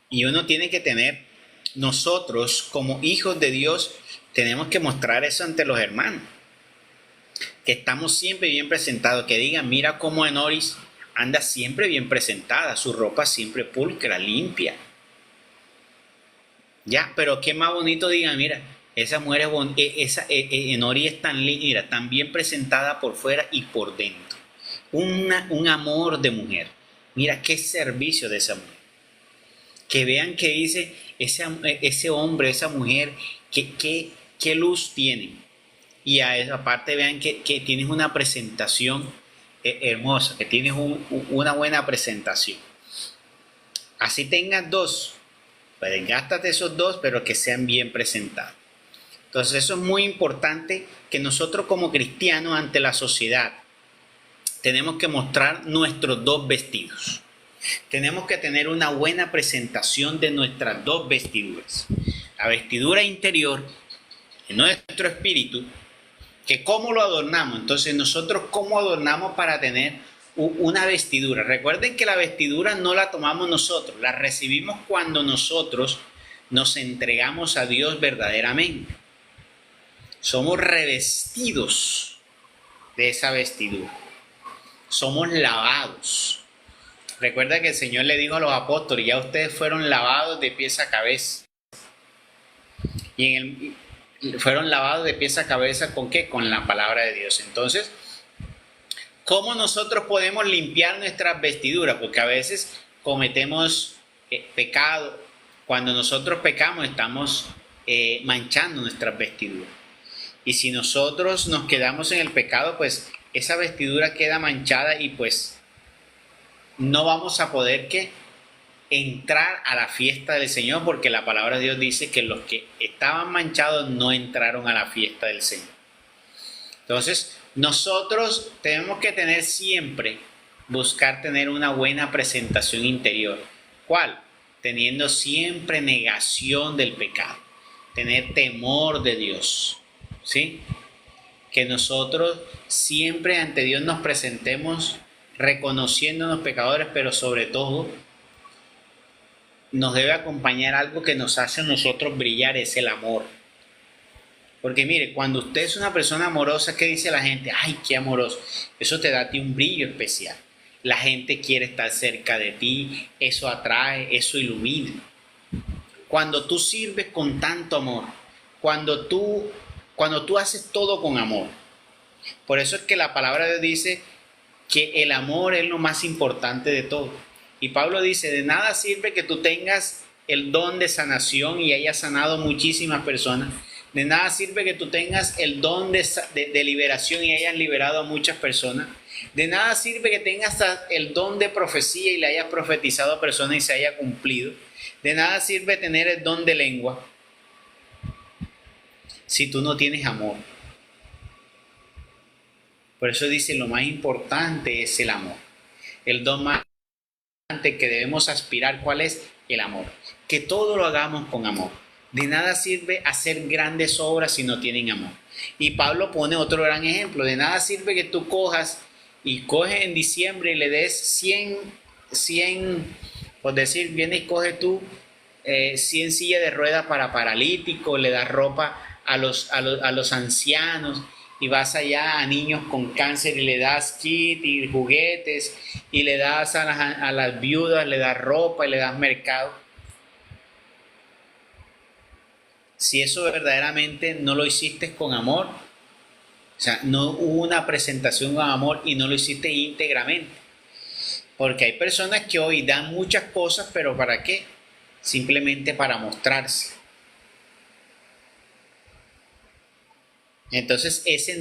Y uno tiene que tener, nosotros como hijos de Dios, tenemos que mostrar eso ante los hermanos. que estamos siempre bien presentados, que digan, mira cómo Enoris anda siempre bien presentada, su ropa siempre pulcra, limpia. Ya, pero qué más bonito digan, mira, esa mujer es Enoris es tan linda, mira, tan bien presentada por fuera y por dentro. Un amor de mujer. Mira qué servicio de esa mujer. Que vean que dice ese hombre, esa mujer, qué luz tiene. Y a esa parte vean que tienes una presentación hermosa, que tienes una buena presentación. Así tengas dos, pues gástate esos dos, pero que sean bien presentados. Entonces eso es muy importante, que nosotros como cristianos ante la sociedad tenemos que mostrar nuestros dos vestidos. Tenemos que tener una buena presentación de nuestras dos vestiduras. La vestidura interior de nuestro espíritu, que cómo lo adornamos. Entonces nosotros cómo adornamos para tener una vestidura. Recuerden que la vestidura no la tomamos nosotros, la recibimos cuando nosotros nos entregamos a Dios verdaderamente. Somos revestidos de esa vestidura. Somos lavados. Recuerda que el Señor le dijo a los apóstoles, ya ustedes fueron lavados de pies a cabeza. Fueron lavados de pies a cabeza ¿con qué? Con la palabra de Dios. Entonces, ¿cómo nosotros podemos limpiar nuestras vestiduras? Porque a veces cometemos pecado. Cuando nosotros pecamos estamos manchando nuestras vestiduras. Y si nosotros nos quedamos en el pecado, pues esa vestidura queda manchada y pues no vamos a poder entrar a la fiesta del Señor, porque la palabra de Dios dice que los que estaban manchados no entraron a la fiesta del Señor. Entonces, nosotros tenemos que tener siempre, buscar tener una buena presentación interior. ¿Cuál? Teniendo siempre negación del pecado, tener temor de Dios, ¿sí? Que nosotros siempre ante Dios nos presentemos reconociéndonos pecadores, pero sobre todo nos debe acompañar algo que nos hace a nosotros brillar, es el amor. Porque mire, cuando usted es una persona amorosa, ¿qué dice la gente? ¡Ay, qué amoroso! Eso te da a ti un brillo especial. La gente quiere estar cerca de ti, eso atrae, eso ilumina. Cuando tú sirves con tanto amor, cuando tú haces todo con amor. Por eso es que la palabra de Dios dice que el amor es lo más importante de todo. Y Pablo dice, de nada sirve que tú tengas el don de sanación y hayas sanado muchísimas personas. De nada sirve que tú tengas el don de liberación y hayas liberado a muchas personas. De nada sirve que tengas el don de profecía y le hayas profetizado a personas y se haya cumplido. De nada sirve tener el don de lengua si tú no tienes amor. Por eso dice, lo más importante es el amor. El don más importante que debemos aspirar, ¿cuál es? El amor. Que todo lo hagamos con amor. De nada sirve hacer grandes obras si no tienen amor. Y Pablo pone otro gran ejemplo. De nada sirve que tú coges en diciembre y le des 100, por decir, vienes y coges tú 100 sillas de ruedas para paralíticos, le das ropa a los ancianos, y vas allá a niños con cáncer y le das kit y juguetes, y le das a las viudas, le das ropa y le das mercado. Si eso verdaderamente no lo hiciste con amor, o sea, no hubo una presentación con amor y no lo hiciste íntegramente. Porque hay personas que hoy dan muchas cosas, pero ¿para qué? Simplemente para mostrarse. Entonces esa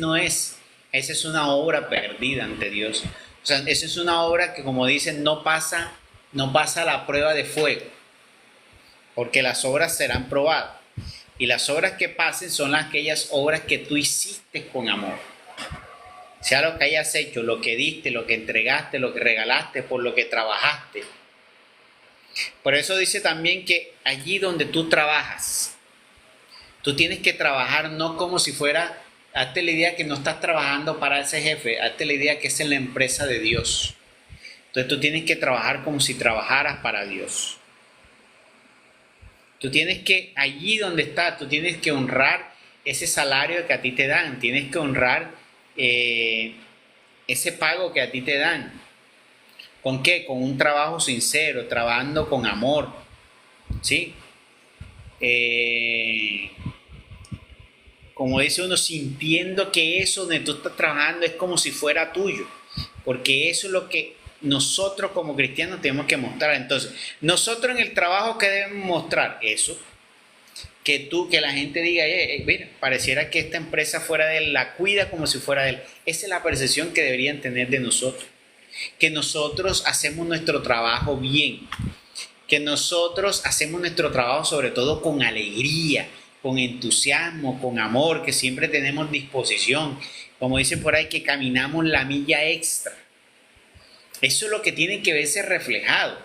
es una obra perdida ante Dios. O sea, esa es una obra que, como dicen, no pasa la prueba de fuego, porque las obras serán probadas. Y las obras que pasen son aquellas obras que tú hiciste con amor. Sea lo que hayas hecho, lo que diste, lo que entregaste, lo que regalaste, por lo que trabajaste. Por eso dice también que allí donde tú trabajas, tú tienes que trabajar no como si fuera, hazte la idea que no estás trabajando para ese jefe, hazte la idea que es en la empresa de Dios. Entonces tú tienes que trabajar como si trabajaras para Dios. Tú tienes que, allí donde estás, tú tienes que honrar ese salario que a ti te dan, tienes que honrar ese pago que a ti te dan. ¿Con qué? Con un trabajo sincero, trabajando con amor, ¿sí? Como dice uno, sintiendo que eso donde tú estás trabajando es como si fuera tuyo, porque eso es lo que nosotros como cristianos tenemos que mostrar. Entonces, nosotros en el trabajo, ¿qué debemos mostrar? Eso, que la gente diga, mira, pareciera que esta empresa fuera de él, la cuida como si fuera de él. Esa es la percepción que deberían tener de nosotros, que nosotros hacemos nuestro trabajo bien, que nosotros hacemos nuestro trabajo sobre todo con alegría, con entusiasmo, con amor, que siempre tenemos disposición, como dicen por ahí, que caminamos la milla extra. Eso es lo que tiene que verse reflejado.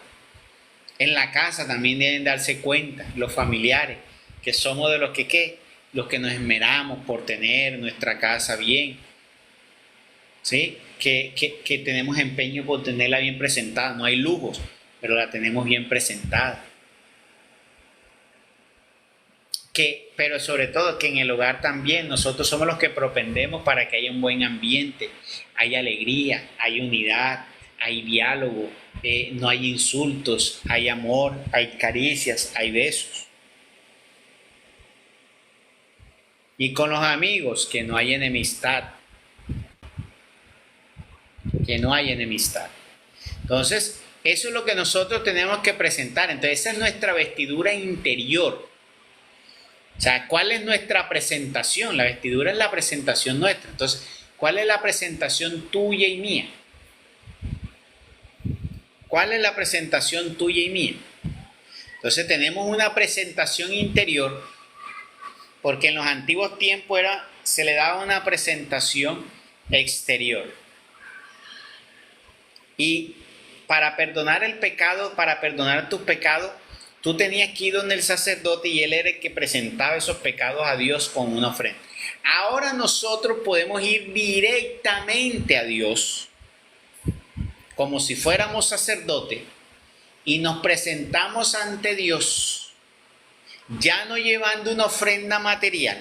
En la casa también deben darse cuenta los familiares, que somos de los que los que nos esmeramos por tener nuestra casa bien, ¿sí? Que tenemos empeño por tenerla bien presentada. No hay lujos, pero la tenemos bien presentada. Pero sobre todo que en el hogar también nosotros somos los que propendemos para que haya un buen ambiente, hay alegría, hay unidad, hay diálogo, no hay insultos, hay amor, hay caricias, hay besos. Y con los amigos, que no hay enemistad. Que no hay enemistad. Entonces, eso es lo que nosotros tenemos que presentar. Entonces, esa es nuestra vestidura interior. O sea, ¿cuál es nuestra presentación? La vestidura es la presentación nuestra. Entonces, ¿cuál es la presentación tuya y mía? ¿Cuál es la presentación tuya y mía? Entonces, tenemos una presentación interior, porque en los antiguos tiempos se le daba una presentación exterior. Y para perdonar el pecado, para perdonar tus pecados, tú tenías que ir donde el sacerdote y él era el que presentaba esos pecados a Dios con una ofrenda. Ahora nosotros podemos ir directamente a Dios, como si fuéramos sacerdotes, y nos presentamos ante Dios, ya no llevando una ofrenda material,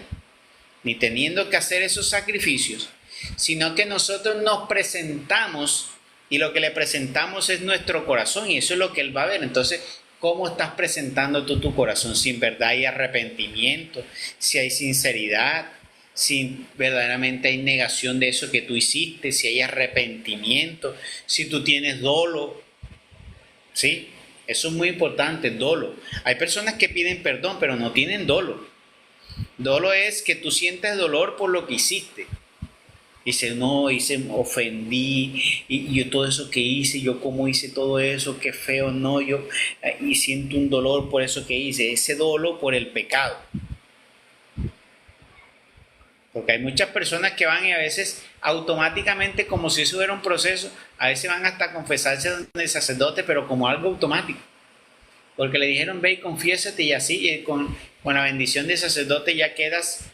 ni teniendo que hacer esos sacrificios, sino que nosotros nos presentamos y lo que le presentamos es nuestro corazón, y eso es lo que Él va a ver. Entonces, ¿cómo estás presentando tú tu corazón? Si en verdad hay arrepentimiento, si hay sinceridad, si verdaderamente hay negación de eso que tú hiciste, si hay arrepentimiento, si tú tienes dolo, ¿sí? Eso es muy importante, dolo. Hay personas que piden perdón, pero no tienen dolo. Dolo es que tú sientes dolor por lo que hiciste. Dice, no, ofendí, y yo todo eso que hice, yo cómo hice todo eso, qué feo, no, y siento un dolor por eso que hice, ese dolor por el pecado. Porque hay muchas personas que van y a veces automáticamente, como si eso fuera un proceso, a veces van hasta confesarse donde el sacerdote, pero como algo automático. Porque le dijeron, ve y confiésate, y así, con la bendición del sacerdote ya quedas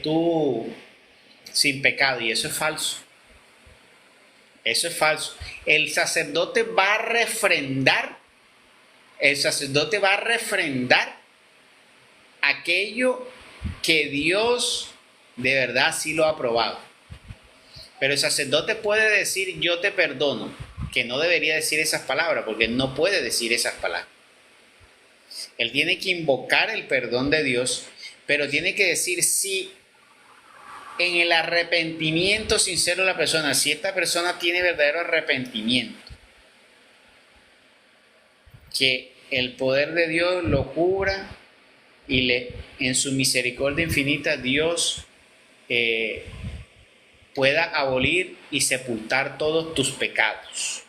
tú sin pecado, y eso es falso. Eso es falso. El sacerdote va a refrendar aquello que Dios de verdad sí lo ha aprobado. Pero el sacerdote puede decir yo te perdono, que no debería decir esas palabras, porque él no puede decir esas palabras. Él tiene que invocar el perdón de Dios, pero tiene que decir si en el arrepentimiento sincero de la persona, si esta persona tiene verdadero arrepentimiento, que el poder de Dios lo cubra y en su misericordia infinita Dios pueda abolir y sepultar todos tus pecados.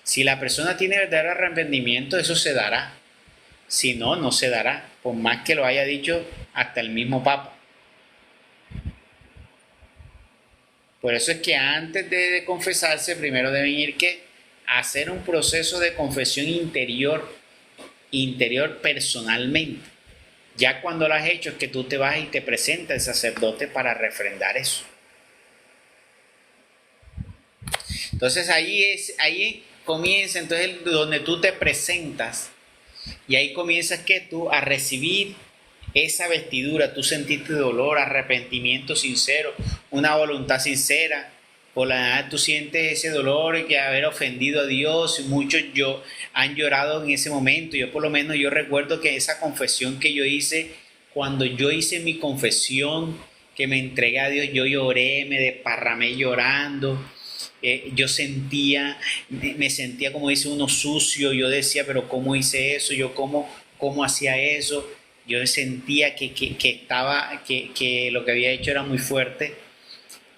Si la persona tiene verdadero arrepentimiento, eso se dará. Si no, no se dará, por más que lo haya dicho hasta el mismo Papa. Por eso es que antes de confesarse, primero deben ir a hacer un proceso de confesión interior personalmente. Ya cuando lo has hecho es que tú te vas y te presentas al sacerdote para refrendar eso. Entonces ahí comienza entonces donde tú te presentas, y ahí comienzas tú a recibir esa vestidura, tú sentiste dolor, arrepentimiento sincero, una voluntad sincera. Por la nada tú sientes ese dolor que haber ofendido a Dios, y muchos han llorado en ese momento. Yo por lo menos yo recuerdo que esa confesión que yo hice, cuando yo hice mi confesión, que me entregué a Dios, yo lloré, me desparramé llorando. Yo me sentía como dice uno sucio. Yo decía, pero ¿cómo hice eso? Yo cómo hacía eso. Yo sentía que lo que había hecho era muy fuerte.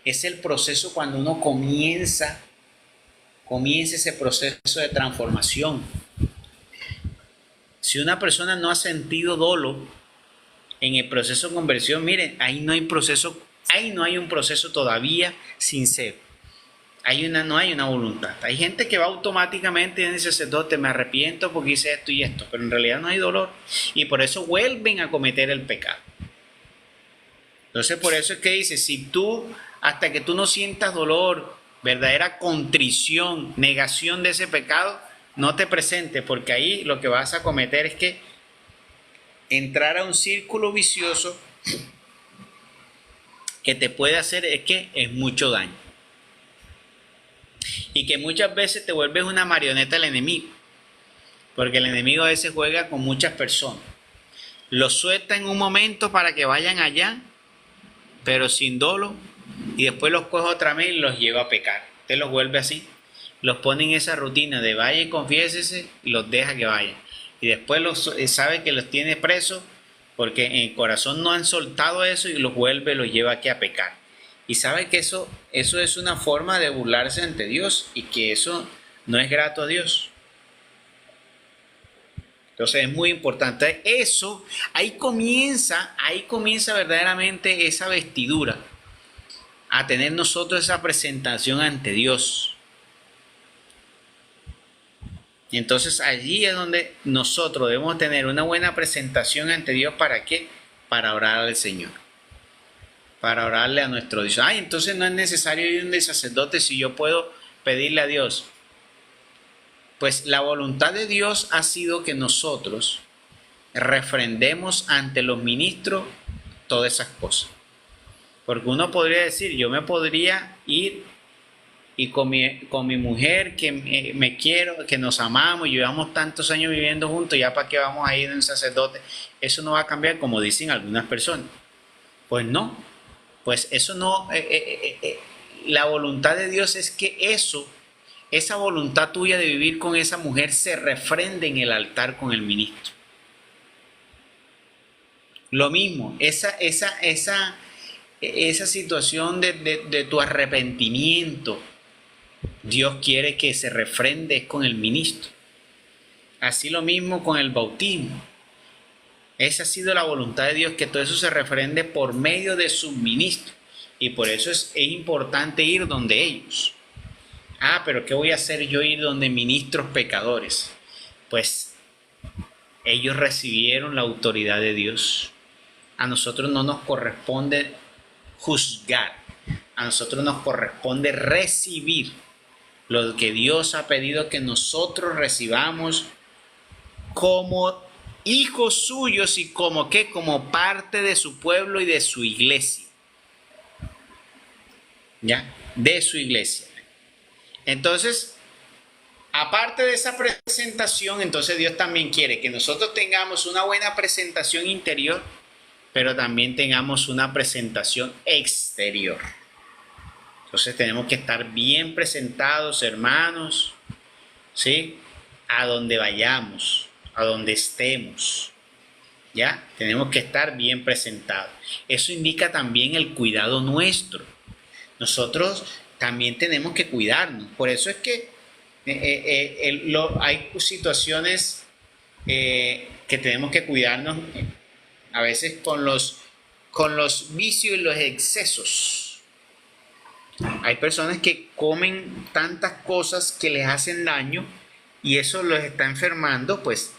Es el proceso cuando uno comienza ese proceso de transformación. Si una persona no ha sentido dolo en el proceso de conversión, miren, ahí no hay un proceso todavía sincero. No hay una voluntad. Hay gente que va automáticamente y dice, sacerdote, me arrepiento porque hice esto y esto, pero en realidad no hay dolor, y por eso vuelven a cometer el pecado. Entonces por eso es que dice, hasta que tú no sientas dolor, verdadera contrición, negación de ese pecado, no te presentes, porque ahí lo que vas a cometer es que entrar a un círculo vicioso que te puede hacer es mucho daño. Y que muchas veces te vuelves una marioneta del enemigo, porque el enemigo a veces juega con muchas personas. Los suelta en un momento para que vayan allá, pero sin dolo, y después los coge otra vez y los lleva a pecar. Usted los vuelve así, los pone en esa rutina de vaya y confiésese y los deja que vayan. Y después sabe que los tiene presos porque en el corazón no han soltado eso y los lleva aquí a pecar. Y sabe que eso es una forma de burlarse ante Dios y que eso no es grato a Dios. Entonces es muy importante. Ahí comienza verdaderamente esa vestidura, a tener nosotros esa presentación ante Dios. Y entonces allí es donde nosotros debemos tener una buena presentación ante Dios. ¿Para qué? Para orar al Señor. Para orarle a nuestro Dios. Entonces no es necesario ir a un sacerdote si yo puedo pedirle a Dios. Pues la voluntad de Dios ha sido que nosotros refrendemos ante los ministros todas esas cosas. Porque uno podría decir, yo me podría ir y con mi mujer que me quiero, que nos amamos y llevamos tantos años viviendo juntos, ya para qué vamos a ir a un sacerdote. Eso no va a cambiar, como dicen algunas personas. Pues no. Pues eso no, la voluntad de Dios es que esa voluntad tuya de vivir con esa mujer se refrende en el altar con el ministro. Lo mismo, esa situación de tu arrepentimiento, Dios quiere que se refrende con el ministro. Así lo mismo con el bautismo. Esa ha sido la voluntad de Dios, que todo eso se refrende por medio de sus ministros. Y por eso es importante ir donde ellos. Pero ¿qué voy a hacer yo ir donde ministros pecadores? Pues ellos recibieron la autoridad de Dios. A nosotros no nos corresponde juzgar. A nosotros nos corresponde recibir lo que Dios ha pedido que nosotros recibamos como hijos suyos y como parte de su pueblo y de su iglesia. ¿Ya? De su iglesia. Entonces, aparte de esa presentación, entonces Dios también quiere que nosotros tengamos una buena presentación interior, pero también tengamos una presentación exterior. Entonces tenemos que estar bien presentados, hermanos, ¿sí? A donde vayamos, a donde estemos, ¿ya? Tenemos que estar bien presentados. Eso indica también el cuidado nuestro. Nosotros también tenemos que cuidarnos. Por eso es que hay situaciones que tenemos que cuidarnos a veces con los vicios y los excesos. Hay personas que comen tantas cosas que les hacen daño y eso los está enfermando. Pues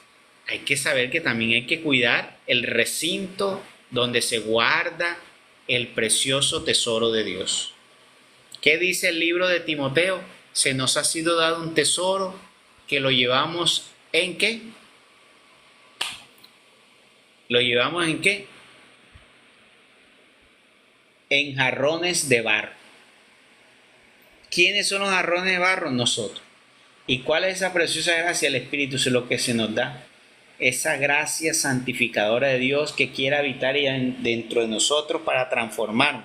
hay que saber que también hay que cuidar el recinto donde se guarda el precioso tesoro de Dios. ¿Qué dice el libro de Timoteo? Se nos ha sido dado un tesoro que lo llevamos ¿en qué? Lo llevamos ¿en qué? En jarrones de barro. ¿Quiénes son los jarrones de barro? Nosotros. ¿Y cuál es esa preciosa gracia? El Espíritu es lo que se nos da. Esa gracia santificadora de Dios que quiere habitar dentro de nosotros para transformarnos.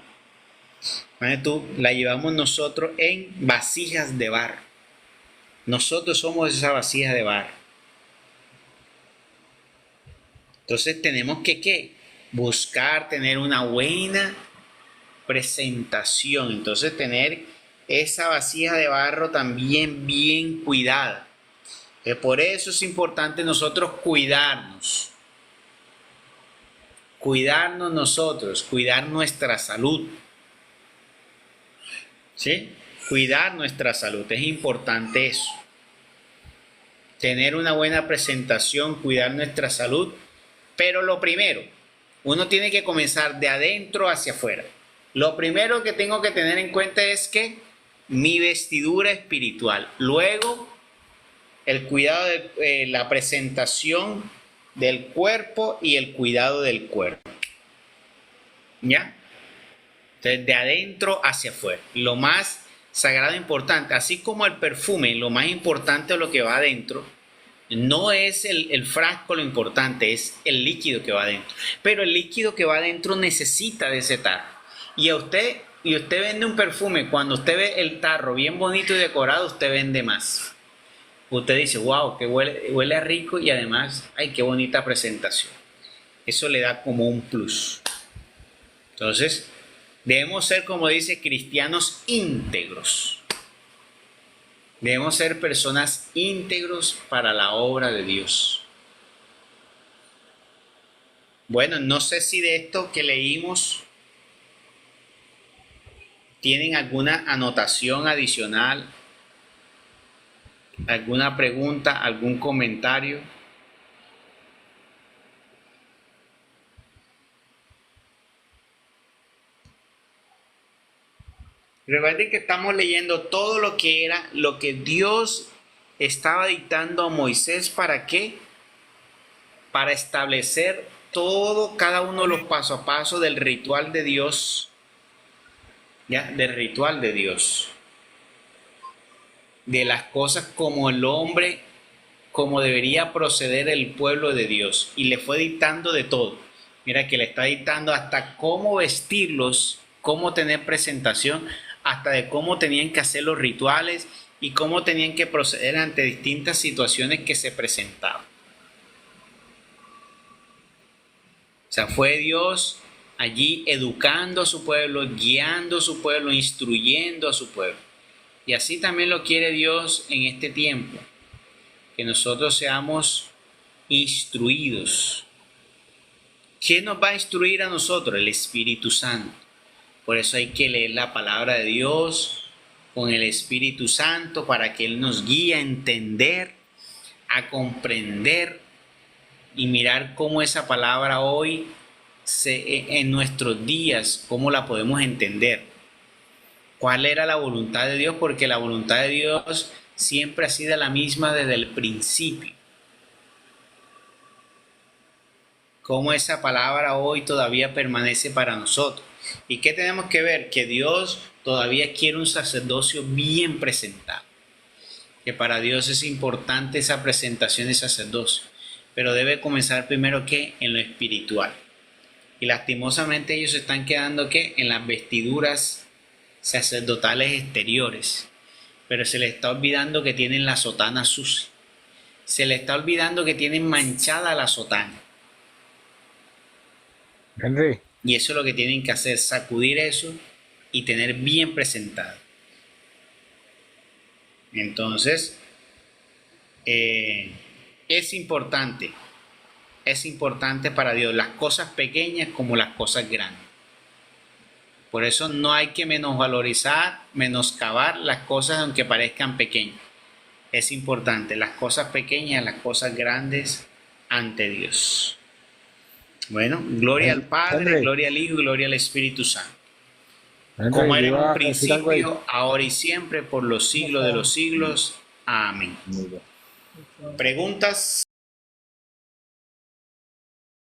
Tú la llevamos nosotros en vasijas de barro. Nosotros somos esa vasija de barro. Entonces tenemos que ¿qué? Buscar tener una buena presentación. Entonces tener esa vasija de barro también bien cuidada. Por eso es importante nosotros cuidarnos. Cuidarnos nosotros, cuidar nuestra salud. ¿Sí? Cuidar nuestra salud, es importante eso. Tener una buena presentación, cuidar nuestra salud. Pero lo primero, uno tiene que comenzar de adentro hacia afuera. Lo primero que tengo que tener en cuenta es que mi vestidura espiritual. Luego, el cuidado de la presentación del cuerpo y el cuidado del cuerpo. ¿Ya? Entonces, de adentro hacia afuera. Lo más sagrado e importante, así como el perfume, lo más importante de lo que va adentro, no es el frasco lo importante, es el líquido que va adentro. Pero el líquido que va adentro necesita de ese tarro. Y usted vende un perfume, cuando usted ve el tarro bien bonito y decorado, usted vende más. Usted dice, wow, que huele rico y además, ay, qué bonita presentación. Eso le da como un plus. Entonces, debemos ser, como dice, cristianos íntegros. Debemos ser personas íntegros para la obra de Dios. Bueno, no sé si de esto que leímos tienen alguna anotación adicional, alguna pregunta, algún comentario. Recuerden que estamos leyendo todo lo que Dios estaba dictando a Moisés. ¿Para qué? Para establecer cada uno de los pasos a paso del ritual de Dios. ¿Ya? Del ritual de Dios. De las cosas como el hombre, como debería proceder el pueblo de Dios. Y le fue dictando de todo. Mira que le está dictando hasta cómo vestirlos, cómo tener presentación, hasta de cómo tenían que hacer los rituales y cómo tenían que proceder ante distintas situaciones que se presentaban. O sea, fue Dios allí educando a su pueblo, guiando a su pueblo, instruyendo a su pueblo. Y así también lo quiere Dios en este tiempo, que nosotros seamos instruidos. ¿Quién nos va a instruir a nosotros? El Espíritu Santo. Por eso hay que leer la palabra de Dios con el Espíritu Santo para que Él nos guíe a entender, a comprender y mirar cómo esa palabra hoy en nuestros días, cómo la podemos entender. ¿Cuál era la voluntad de Dios? Porque la voluntad de Dios siempre ha sido la misma desde el principio. Cómo esa palabra hoy todavía permanece para nosotros. ¿Y qué tenemos que ver? Que Dios todavía quiere un sacerdocio bien presentado. Que para Dios es importante esa presentación de sacerdocio. Pero debe comenzar primero ¿qué? En lo espiritual. Y lastimosamente ellos se están quedando ¿qué? En las vestiduras sacerdotales exteriores. Pero se les está olvidando que tienen la sotana sucia. Se les está olvidando que tienen manchada la sotana. Henry. Y eso es lo que tienen que hacer, sacudir eso y tener bien presentado. Entonces, es importante para Dios las cosas pequeñas como las cosas grandes. Por eso no hay que menoscabar las cosas aunque parezcan pequeñas. Es importante las cosas pequeñas, las cosas grandes ante Dios. Bueno, gloria al Padre, gloria al Hijo y gloria al Espíritu Santo. Como era en un principio, ahora y siempre, por los siglos de los siglos. Amén. ¿Preguntas?